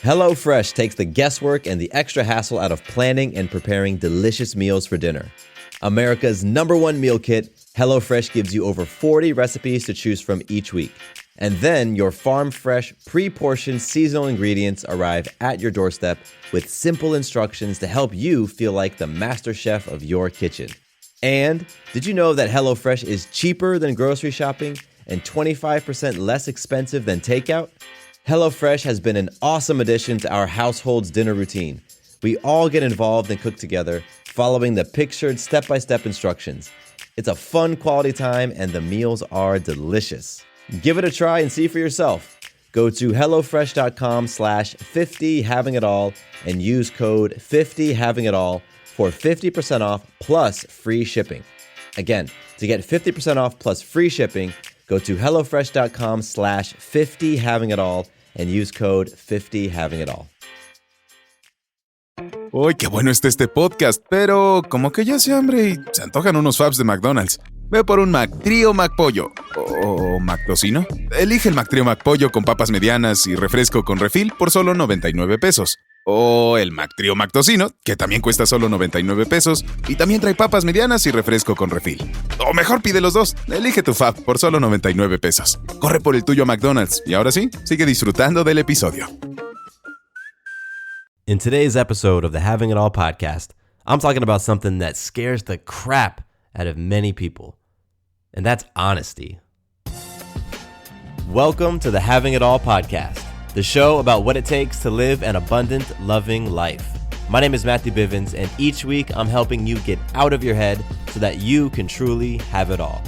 HelloFresh takes the guesswork and the extra hassle out of planning and preparing delicious meals for dinner. America's #1 meal kit, HelloFresh gives you over 40 recipes to choose from each week. And then your farm-fresh, pre-portioned seasonal ingredients arrive at your doorstep with simple instructions to help you feel like the master chef of your kitchen. And did you know that HelloFresh is cheaper than grocery shopping and 25% less expensive than takeout? HelloFresh has been an awesome addition to our household's dinner routine. We all get involved and cook together, following the pictured step-by-step instructions. It's a fun quality time and the meals are delicious. Give it a try and see for yourself. Go to HelloFresh.com/50havingitall and use code 50havingitall for 50% off plus free shipping. Again, to get 50% off plus free shipping, go to HelloFresh.com/50havingitall and use code 50havingitall. Uy, qué bueno está este podcast, pero como que ya hace hambre y se antojan unos faps de McDonald's. Ve por un McTrío McPollo. ¿O McTocino? Elige el McTrío McPollo con papas medianas y refresco con refill por solo 99 pesos. O el McTrío McTocino, que también cuesta solo 99 pesos y también trae papas medianas y refresco con refill. O mejor pide los dos. Elige tu fab por solo 99 pesos. Corre por el tuyo McDonald's. Y ahora sí, sigue disfrutando del episodio. In today's episode of the Having It All podcast, I'm talking about something that scares the crap out of many people, and that's honesty. Welcome to the Having It All podcast, the show about what it takes to live an abundant, loving life. My name is Matthew Bivens, and each week I'm helping you get out of your head so that you can truly have it all.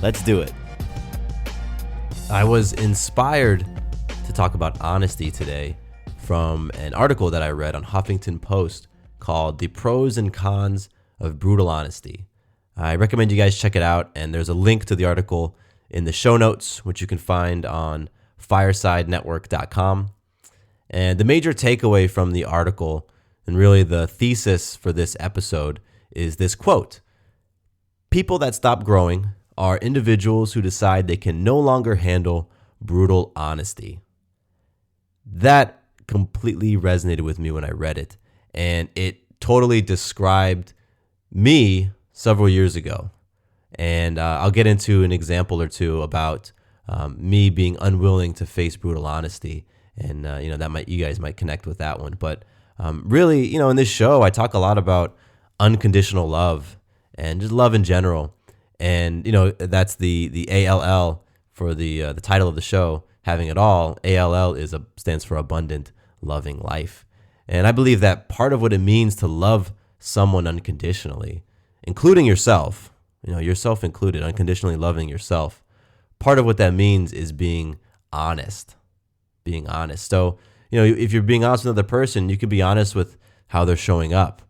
Let's do it. I was inspired to talk about honesty today from an article that I read on Huffington Post called The Pros and Cons of Brutal Honesty. I recommend you guys check it out, and there's a link to the article in the show notes, which you can find on firesidenetwork.com. And the major takeaway from the article, and really the thesis for this episode, is this quote: "People that stop growing are individuals who decide they can no longer handle brutal honesty." That completely resonated with me when I read it, and it totally described me several years ago. And I'll get into an example or two about me being unwilling to face brutal honesty, and you guys might connect with that one. But really, in this show, I talk a lot about unconditional love and just love in general. And that's the ALL for the title of the show, Having It All. ALL stands for abundant, loving life. And I believe that part of what it means to love someone unconditionally, including yourself, yourself included, unconditionally loving yourself, part of what that means is being honest. Being honest. So, if you're being honest with another person, you can be honest with how they're showing up,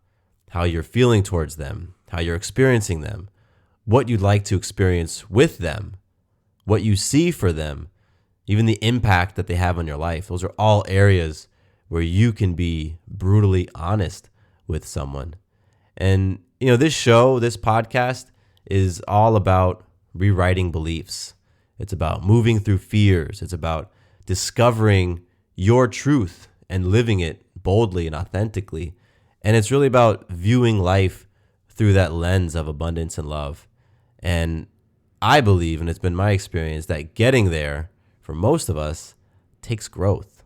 how you're feeling towards them, how you're experiencing them, what you'd like to experience with them, what you see for them, even the impact that they have on your life. Those are all areas where you can be brutally honest with someone. And, this show, this podcast is all about rewriting beliefs. It's about moving through fears. It's about discovering your truth and living it boldly and authentically. And it's really about viewing life through that lens of abundance and love. And I believe, and it's been my experience, that getting there for most of us takes growth.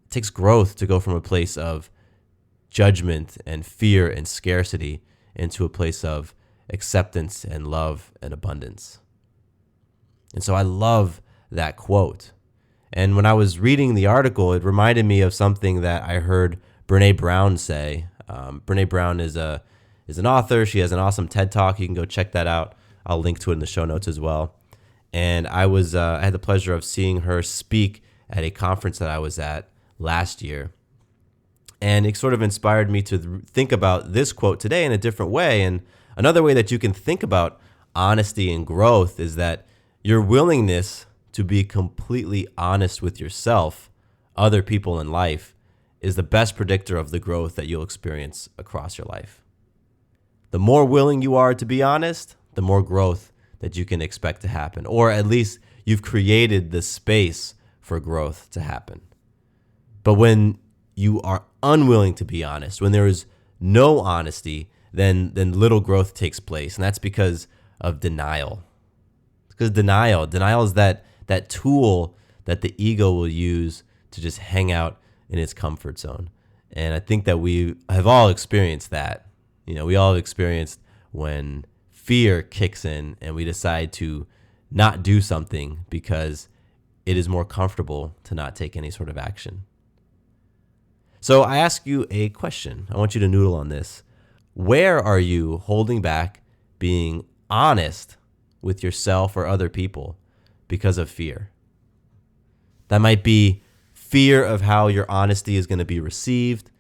It takes growth to go from a place of judgment and fear and scarcity into a place of acceptance and love and abundance. And so I love that quote. And when I was reading the article, it reminded me of something that I heard Brené Brown say. Brené Brown is an author. She has an awesome TED Talk. You can go check that out. I'll link to it in the show notes as well. And I had the pleasure of seeing her speak at a conference that I was at last year. And it sort of inspired me to think about this quote today in a different way. And another way that you can think about honesty and growth is that your willingness to be completely honest with yourself, other people in life, is the best predictor of the growth that you'll experience across your life. The more willing you are to be honest, the more growth that you can expect to happen, or at least you've created the space for growth to happen. But when you are unwilling to be honest, when there is no honesty, then little growth takes place. And that's because of denial. Because denial is that tool that the ego will use to just hang out in its comfort zone. And I think that we have all experienced that. We all have experienced when fear kicks in and we decide to not do something because it is more comfortable to not take any sort of action. So I ask you a question. I want you to noodle on this. Where are you holding back being honest with yourself or other people because of fear? That might be fear of how your honesty is going to be received.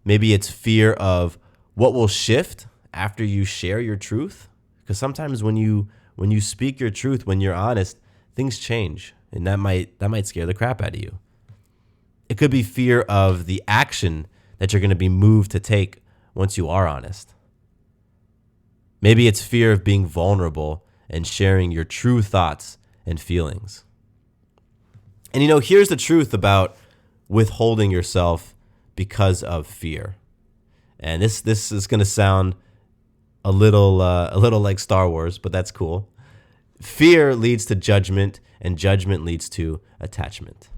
Maybe it's fear of what will shift after you share your truth. Because sometimes when you speak your truth, when you're honest, things change, and that might scare the crap out of you. It could be fear of the action that you're going to be moved to take once you are honest. Maybe it's fear of being vulnerable and sharing your true thoughts and feelings. And here's the truth about withholding yourself because of fear. And this is going to sound a little like Star Wars, but that's cool. Fear leads to judgment, and judgment leads to attachment.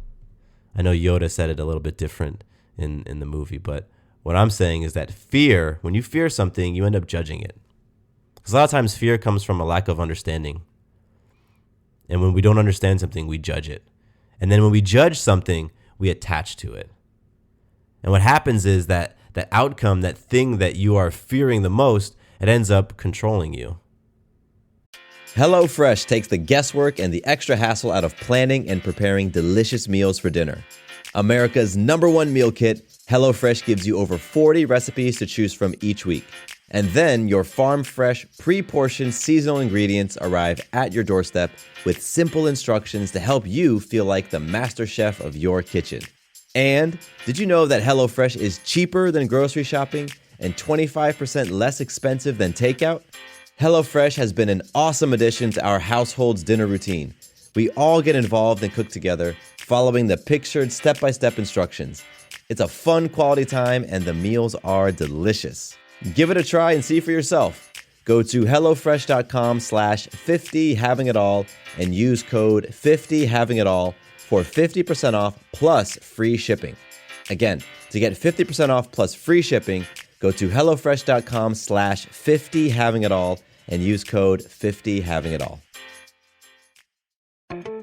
I know Yoda said it a little bit different in the movie, but what I'm saying is that fear, when you fear something, you end up judging it. Because a lot of times fear comes from a lack of understanding. And when we don't understand something, we judge it. And then when we judge something, we attach to it. And what happens is that outcome, that thing that you are fearing the most, it ends up controlling you. HelloFresh takes the guesswork and the extra hassle out of planning and preparing delicious meals for dinner. America's #1 meal kit, HelloFresh gives you over 40 recipes to choose from each week. And then your farm-fresh, pre-portioned seasonal ingredients arrive at your doorstep with simple instructions to help you feel like the master chef of your kitchen. And did you know that HelloFresh is cheaper than grocery shopping and 25% less expensive than takeout? HelloFresh has been an awesome addition to our household's dinner routine. We all get involved and cook together, following the pictured step-by-step instructions. It's a fun quality time, and the meals are delicious. Give it a try and see for yourself. Go to HelloFresh.com/50havingitall and use code 50havingitall for 50% off plus free shipping. Again, to get 50% off plus free shipping, go to HelloFresh.com/50havingitall and use code 50havingitall.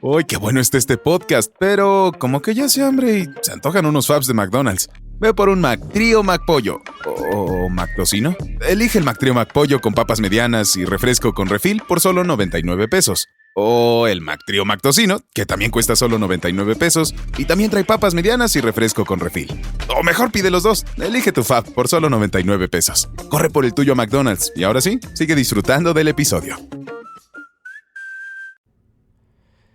Uy, qué bueno está este podcast, pero como que ya hace hambre y se antojan unos faps de McDonald's. Ve por un McTrío McPollo. ¿O McTocino? Elige el McTrío McPollo con papas medianas y refresco con refill por solo 99 pesos. O el McTrío McTocino, que también cuesta solo 99 pesos y también trae papas medianas y refresco con refill. O mejor pide los dos. Elige tu fab por solo 99 pesos. Corre por el tuyo a McDonald's. Y ahora sí, sigue disfrutando del episodio.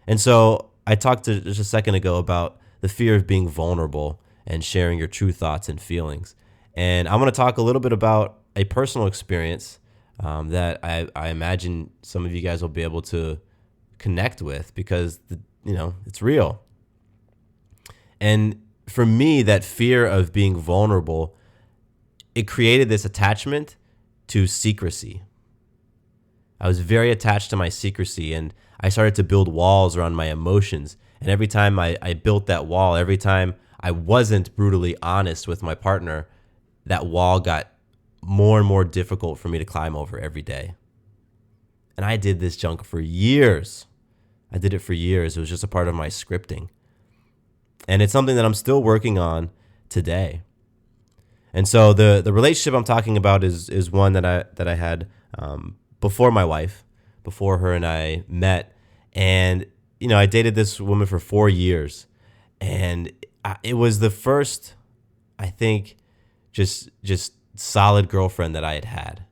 And so I talked just a second ago about the fear of being vulnerable and sharing your true thoughts and feelings. And I'm going to talk a little bit about a personal experience that I imagine some of you guys will be able to connect with because, it's real. And for me, that fear of being vulnerable, it created this attachment to secrecy. I was very attached to my secrecy, and I started to build walls around my emotions. And every time I built that wall, every time I wasn't brutally honest with my partner, that wall got more and more difficult for me to climb over every day. And I did this junk for years. I did it for years. It was just a part of my scripting. And it's something that I'm still working on today. And so the relationship I'm talking about is one that I had before my wife, before her and I met. And, I dated this woman for 4 years. And it was the first, I think, just solid girlfriend that I had had.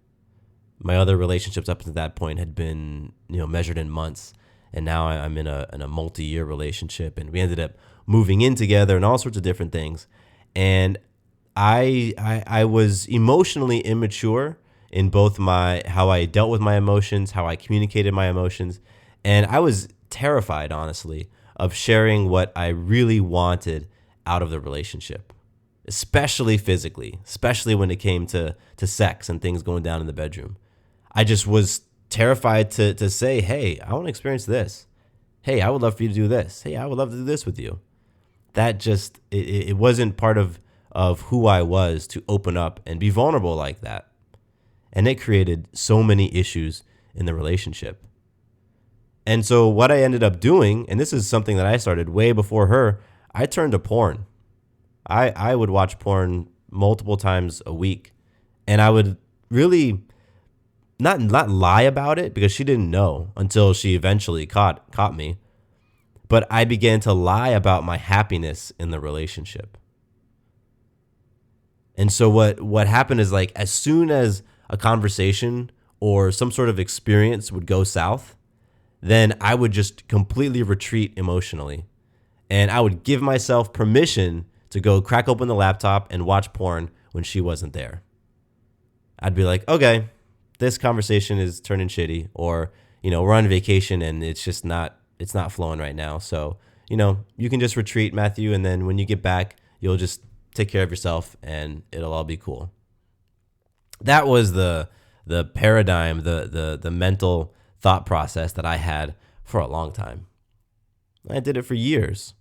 My other relationships up to that point had been, measured in months. And now I'm in a multi-year relationship. And we ended up moving in together and all sorts of different things. And I was emotionally immature in both how I dealt with my emotions, how I communicated my emotions. And I was terrified, honestly, of sharing what I really wanted out of the relationship, especially physically, especially when it came to sex and things going down in the bedroom. I just was terrified to say, hey, I want to experience this. Hey, I would love for you to do this. Hey, I would love to do this with you. That just, it wasn't part of who I was to open up and be vulnerable like that. And it created so many issues in the relationship. And so what I ended up doing, and this is something that I started way before her, I turned to porn. I would watch porn multiple times a week. And I would really not lie about it, because she didn't know until she eventually caught me. But I began to lie about my happiness in the relationship. And so what happened is, like, as soon as a conversation or some sort of experience would go south, then I would just completely retreat emotionally. And I would give myself permission to go crack open the laptop and watch porn when she wasn't there. I'd be like, okay, this conversation is turning shitty, or, we're on vacation and it's not flowing right now. So, you can just retreat, Matthew. And then when you get back, you'll just take care of yourself and it'll all be cool. That was the paradigm, the mental thought process that I had for a long time. I did it for years.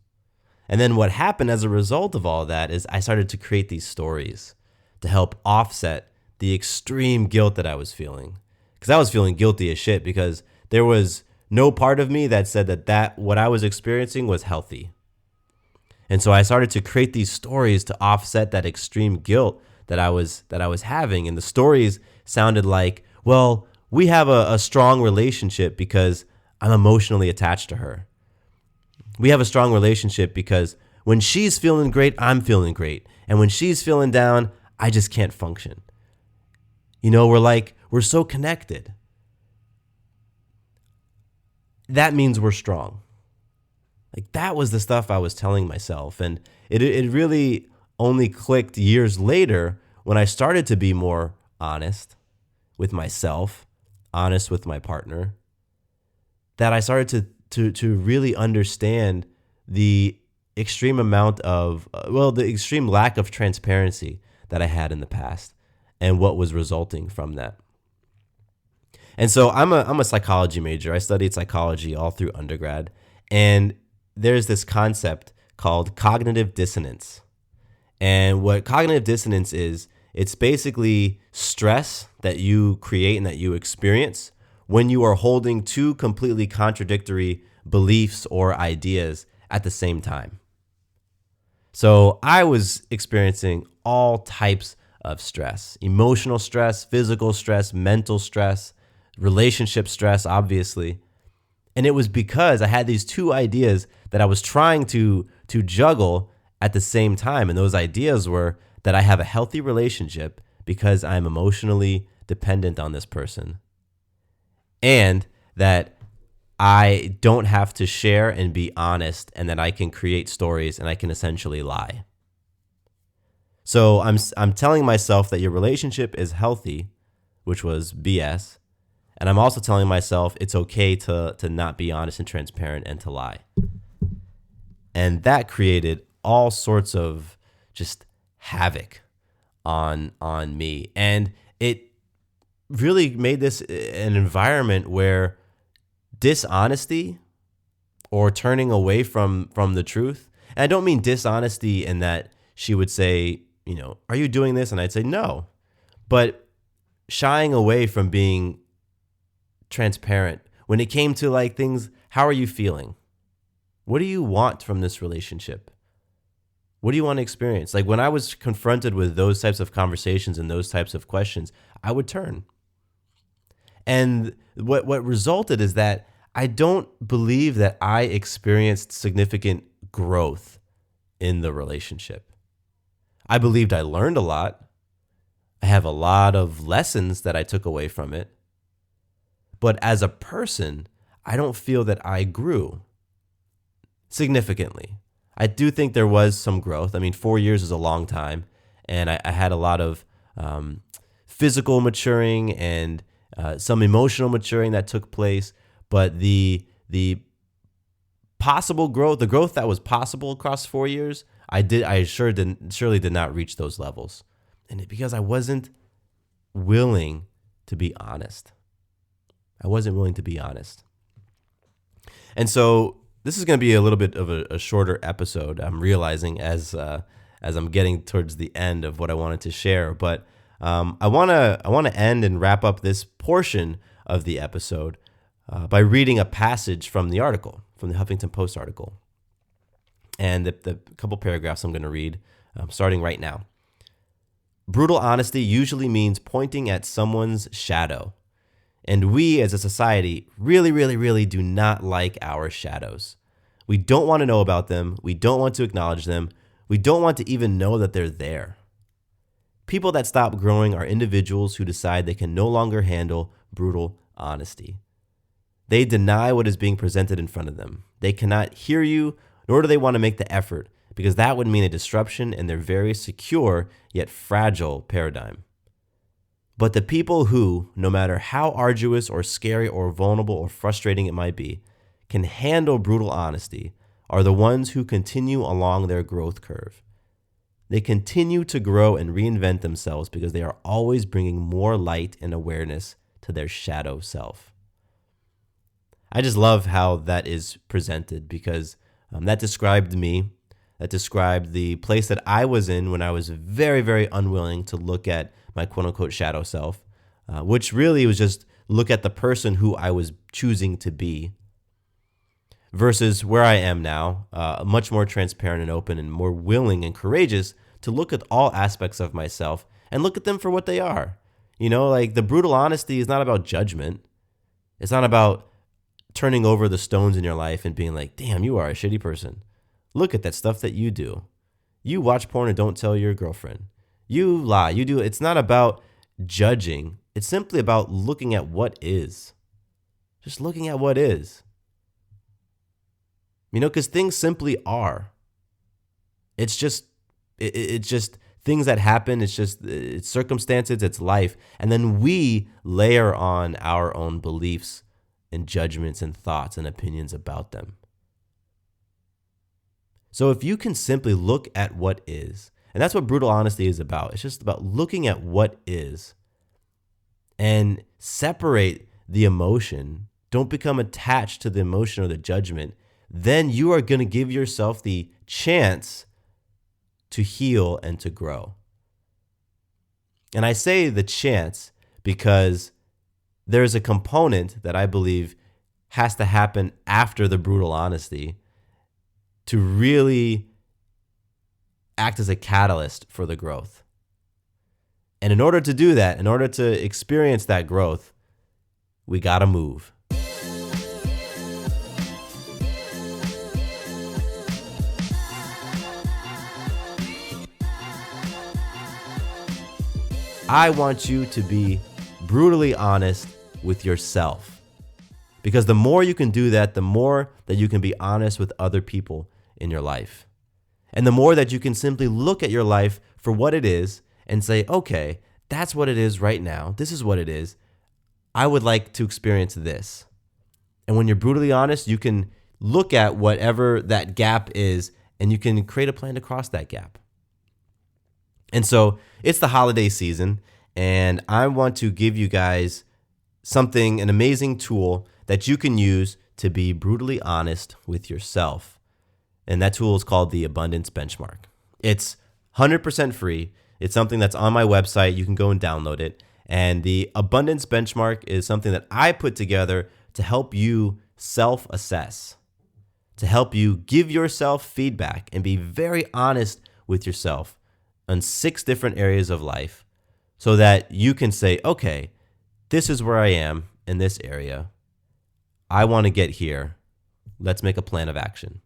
And then what happened as a result of all that is I started to create these stories to help offset the extreme guilt that I was feeling. Because I was feeling guilty as shit, because there was no part of me that said that what I was experiencing was healthy. And so I started to create these stories to offset that extreme guilt that I was having. And the stories sounded like, well, we have a strong relationship because I'm emotionally attached to her. We have a strong relationship because when she's feeling great, I'm feeling great. And when she's feeling down, I just can't function. We're so connected. That means we're strong. Like, that was the stuff I was telling myself. And it really only clicked years later when I started to be more honest with myself, honest with my partner, that I started to really understand the extreme amount of, the extreme lack of transparency that I had in the past and what was resulting from that. And so I'm a psychology major. I studied psychology all through undergrad. And there's this concept called cognitive dissonance. And what cognitive dissonance is, it's basically stress that you create and that you experience when you are holding two completely contradictory beliefs or ideas at the same time. So I was experiencing all types of stress: emotional stress, physical stress, mental stress, relationship stress, obviously. And it was because I had these two ideas that I was trying to juggle at the same time. And those ideas were that I have a healthy relationship because I'm emotionally dependent on this person, and that I don't have to share and be honest, and that I can create stories and I can essentially lie. So I'm telling myself that your relationship is healthy, which was BS. And I'm also telling myself it's okay to not be honest and transparent and to lie. And that created all sorts of just havoc on me. And it really made this an environment where dishonesty or turning away from the truth, and I don't mean dishonesty in that she would say, are you doing this? And I'd say no. But shying away from being transparent when it came to like things. How are you feeling? What do you want from this relationship? What do you want to experience? Like, when I was confronted with those types of conversations and those types of questions, I would turn. And what resulted is that I don't believe that I experienced significant growth in the relationship. I believed I learned a lot. I have a lot of lessons that I took away from it. But as a person, I don't feel that I grew significantly. I do think there was some growth. I mean, 4 years is a long time. And I had a lot of physical maturing and some emotional maturing that took place. But the possible growth, the growth that was possible across 4 years, I surely did not reach those levels. And because I wasn't willing to be honest. I wasn't willing to be honest. And so this is going to be a little bit of a shorter episode. I'm realizing as I'm getting towards the end of what I wanted to share, but I want to end and wrap up this portion of the episode by reading a passage from the article, from the Huffington Post article. And the couple paragraphs I'm going to read, starting right now. Brutal honesty usually means pointing at someone's shadow. And we as a society really, really, really do not like our shadows. We don't want to know about them. We don't want to acknowledge them. We don't want to even know that they're there. People that stop growing are individuals who decide they can no longer handle brutal honesty. They deny what is being presented in front of them. They cannot hear you, nor do they want to make the effort, because that would mean a disruption in their very secure yet fragile paradigm. But the people who, no matter how arduous or scary or vulnerable or frustrating it might be, can handle brutal honesty are the ones who continue along their growth curve. They continue to grow and reinvent themselves because they are always bringing more light and awareness to their shadow self. I just love how that is presented because that described me. That described the place that I was in when I was very, very unwilling to look at my quote-unquote shadow self, which really was just look at the person who I was choosing to be, versus where I am now, much more transparent and open and more willing and courageous to look at all aspects of myself and look at them for what they are. You know, like the brutal honesty is not about judgment. It's not about turning over the stones in your life and being like, damn, you are a shitty person. Look at that stuff that you do. You watch porn and don't tell your girlfriend. You lie. You do. It's not about judging. It's simply about looking at what is. Just looking at what is. You know, because things simply are. It's just things that happen. It's circumstances. It's life. And then we layer on our own beliefs and judgments and thoughts and opinions about them. So if you can simply look at what is, and that's what brutal honesty is about. It's just about looking at what is and separate the emotion. Don't become attached to the emotion or the judgment. Then you are going to give yourself the chance to heal and to grow. And I say the chance because there's a component that I believe has to happen after the brutal honesty to really act as a catalyst for the growth. And in order to do that, in order to experience that growth, we got to move. I want you to be brutally honest with yourself. Because the more you can do that, the more that you can be honest with other people in your life. And the more that you can simply look at your life for what it is and say, okay, that's what it is right now. This is what it is. I would like to experience this. And when you're brutally honest, you can look at whatever that gap is and you can create a plan to cross that gap. And so it's the holiday season, and I want to give you guys something, an amazing tool that you can use to be brutally honest with yourself. And that tool is called the Abundance Benchmark. It's 100% free. It's something that's on my website. You can go and download it. And the Abundance Benchmark is something that I put together to help you self-assess, to help you give yourself feedback and be very honest with yourself on 6 different areas of life so that you can say, okay, this is where I am in this area. I want to get here. Let's make a plan of action.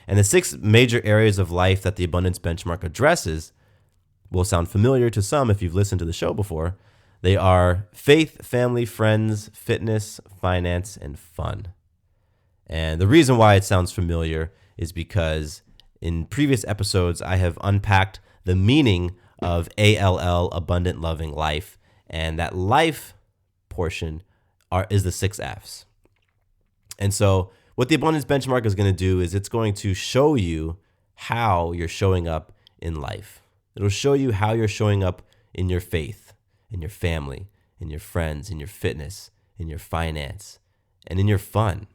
And the 6 major areas of life that the Abundance Benchmark addresses will sound familiar to some if you've listened to the show before. They are faith, family, friends, fitness, finance, and fun. And the reason why it sounds familiar is because in previous episodes, I have unpacked the meaning of ALL, abundant, loving life. And that life portion is the 6 F's. And so what the Abundance Benchmark is going to do is it's going to show you how you're showing up in life. It'll show you how you're showing up in your faith, in your family, in your friends, in your fitness, in your finance, and in your fun.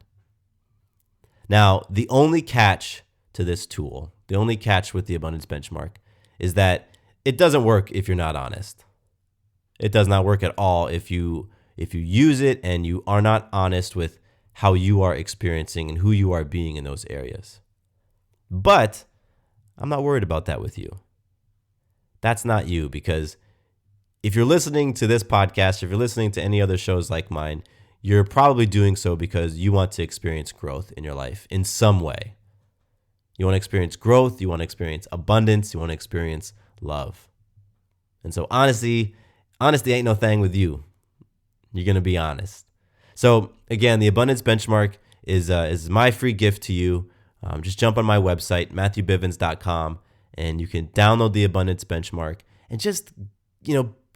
Now, the only catch to this tool, the only catch with the abundance benchmark is that it doesn't work if you're not honest. It does not work at all if you use it and you are not honest with how you are experiencing and who you are being in those areas. But I'm not worried about that with you. That's not you, because if you're listening to this podcast, if you're listening to any other shows like mine, you're probably doing so because you want to experience growth in your life in some way. You want to experience growth, you want to experience abundance, you want to experience love. And so honesty ain't no thing with you. You're going to be honest. So again, the abundance benchmark is my free gift to you. Just jump on my website, MatthewBivens.com, and you can download the abundance benchmark and just,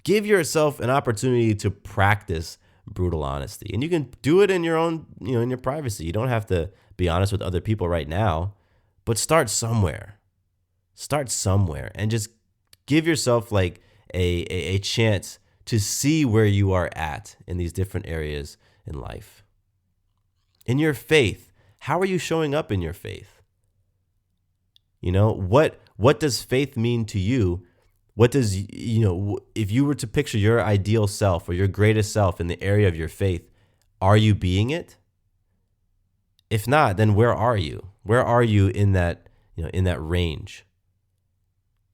give yourself an opportunity to practice brutal honesty. And you can do it in your own, in your privacy. You don't have to be honest with other people right now, but start somewhere. Start somewhere and just give yourself like a chance to see where you are at in these different areas in life. In your faith, how are you showing up in your faith? What does faith mean to you? What does, if you were to picture your ideal self or your greatest self in the area of your faith, are you being it? If not, then where are you? Where are you in that, in that range?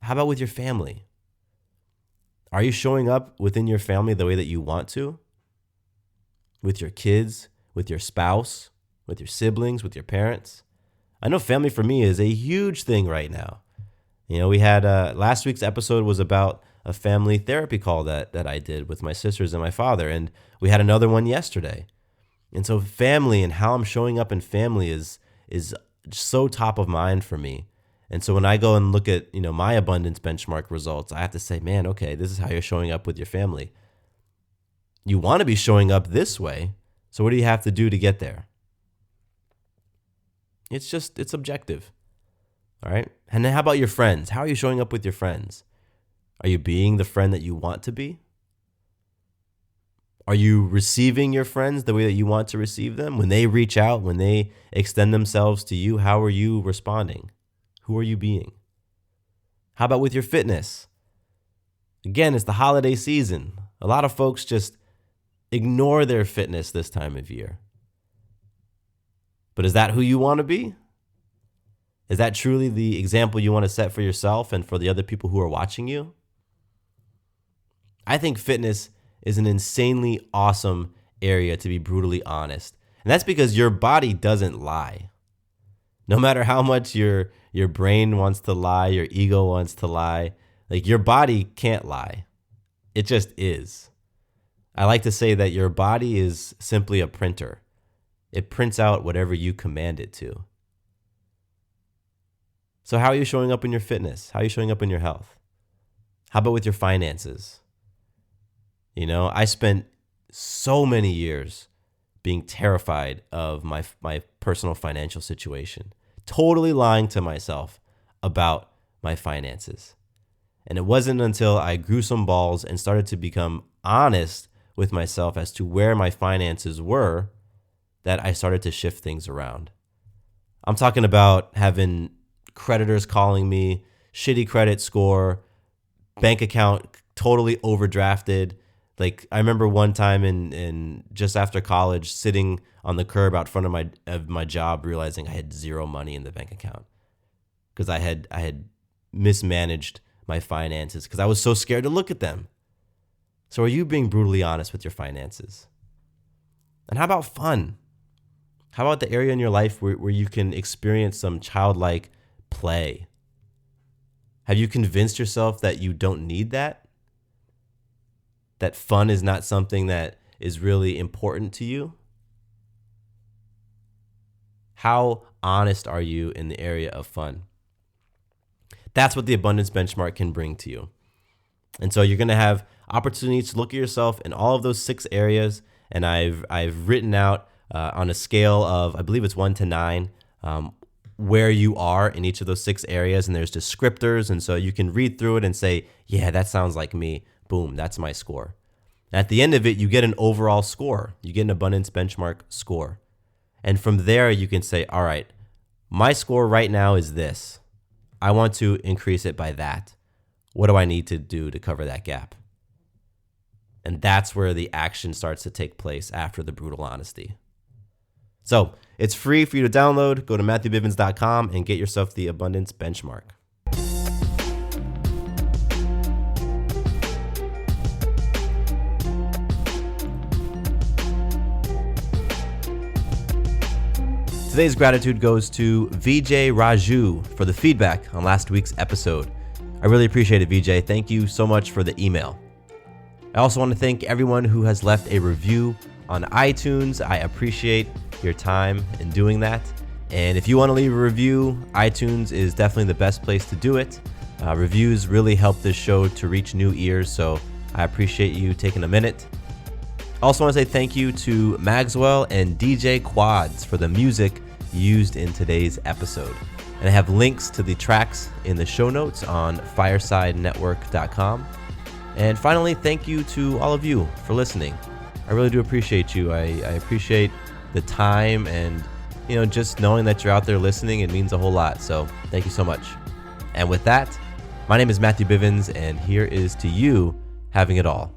How about with your family? Are you showing up within your family the way that you want to? With your kids, with your spouse, with your siblings, with your parents? I know family for me is a huge thing right now. We had last week's episode was about a family therapy call that I did with my sisters and my father, and we had another one yesterday. And so family and how I'm showing up in family is so top of mind for me. And so when I go and look at, my abundance benchmark results, I have to say, man, okay, this is how you're showing up with your family. You want to be showing up this way. So what do you have to do to get there? It's objective. All right. And then how about your friends? How are you showing up with your friends? Are you being the friend that you want to be? Are you receiving your friends the way that you want to receive them? When they reach out, when they extend themselves to you, how are you responding? Who are you being? How about with your fitness? Again, it's the holiday season. A lot of folks just ignore their fitness this time of year. But is that who you want to be? Is that truly the example you want to set for yourself and for the other people who are watching you? I think fitness is an insanely awesome area to be brutally honest. And that's because your body doesn't lie. No matter how much your brain wants to lie, your ego wants to lie, like your body can't lie. It just is. I like to say that your body is simply a printer. It prints out whatever you command it to. So how are you showing up in your fitness? How are you showing up in your health? How about with your finances? I spent so many years being terrified of my personal financial situation, totally lying to myself about my finances. And it wasn't until I grew some balls and started to become honest with myself as to where my finances were that I started to shift things around. I'm talking about having creditors calling me, shitty credit score, bank account totally overdrafted. Like I remember one time in just after college, sitting on the curb out front of my job, realizing I had zero money in the bank account because I had mismanaged my finances because I was so scared to look at them. So are you being brutally honest with your finances? And how about fun? How about the area in your life where you can experience some childlike play? Have you convinced yourself that you don't need that? That fun is not something that is really important to you? How honest are you in the area of fun? That's what the abundance benchmark can bring to you. And so you're going to have opportunities to look at yourself in all of those 6 areas. And I've written out on a scale of, I believe it's 1 to 9, where you are in each of those 6 areas, and there's descriptors, and so you can read through it and say, yeah, that sounds like me. Boom, that's my score. At the end of it, you get an overall score. You get an abundance benchmark score. And from there, you can say, all right, my score right now is this. I want to increase it by that. What do I need to do to cover that gap? And that's where the action starts to take place after the brutal honesty. So it's free for you to download. Go to MatthewBivens.com and get yourself the abundance benchmark. Today's gratitude goes to VJ Raju for the feedback on last week's episode. I really appreciate it, VJ. Thank you so much for the email. I also want to thank everyone who has left a review on iTunes. I appreciate your time in doing that. And if you want to leave a review, iTunes is definitely the best place to do it. Reviews really help this show to reach new ears, so I appreciate you taking a minute. I also want to say thank you to Maxwell and DJ Quads for the music used in today's episode. And I have links to the tracks in the show notes on firesidenetwork.com. And finally, thank you to all of you for listening. I really do appreciate you. I appreciate the time and, just knowing that you're out there listening. It means a whole lot. So thank you so much. And with that, my name is Matthew Bivens, and here is to you having it all.